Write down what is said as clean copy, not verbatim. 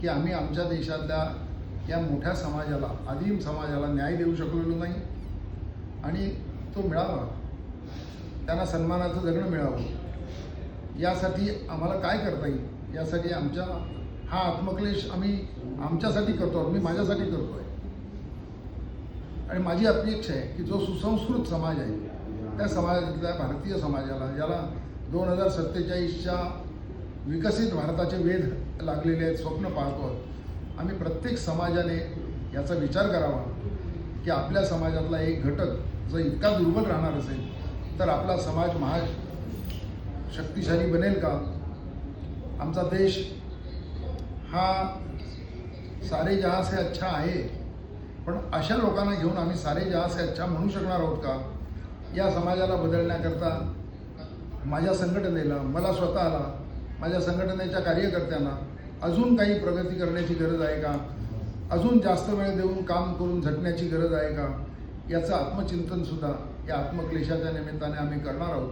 की आम्ही आमच्या देशातल्या या मोठ्या समाजाला, आदिम समाजाला न्याय देऊ शकलेलो नाही आणि तो मिळावा, त्यांना सन्मानाचं जगणं मिळावं, यासाठी आम्हाला काय करता येईल, यासाठी हा आत्मक्लेश आम्ही आमच्यासाठी करतो, मी माझ्यासाठी करतो आहे. आणि माझी अपेक्षा आहे की जो सुसंस्कृत समाज आहे त्या समाजातल्या भारतीय समाजाला, ज्याला 2047च्या विकसित भारताचे वेध लागलेले आहेत, स्वप्न पाहतो, आम्ही प्रत्येक समाजाने याचा विचार करावा की आपल्या समाजातला एक घटक जर इतका दुर्बल राहणार असेल तर आपला समाज शक्तिशाली बनेल का? आमचा देश हा सारे जहां से अच्छा आहे, पण अशा लोकांना घेऊन आम्ही सारे जहां से अच्छा म्हणू शकणार आहोत का? या समाजाला बदलण्याकरता माझ्या संघटनेला, मला स्वतःला, माझ्या संघटनेच्या कार्यकर्त्यांना अजून काही प्रगती करण्याची गरज आहे का? अजून जास्त वेळ देऊन काम करून झटण्याची गरज आहे का? याचं आत्मचिंतनसुद्धा या आत्मक्लेशाच्या निमित्ताने आम्ही करणार आहोत.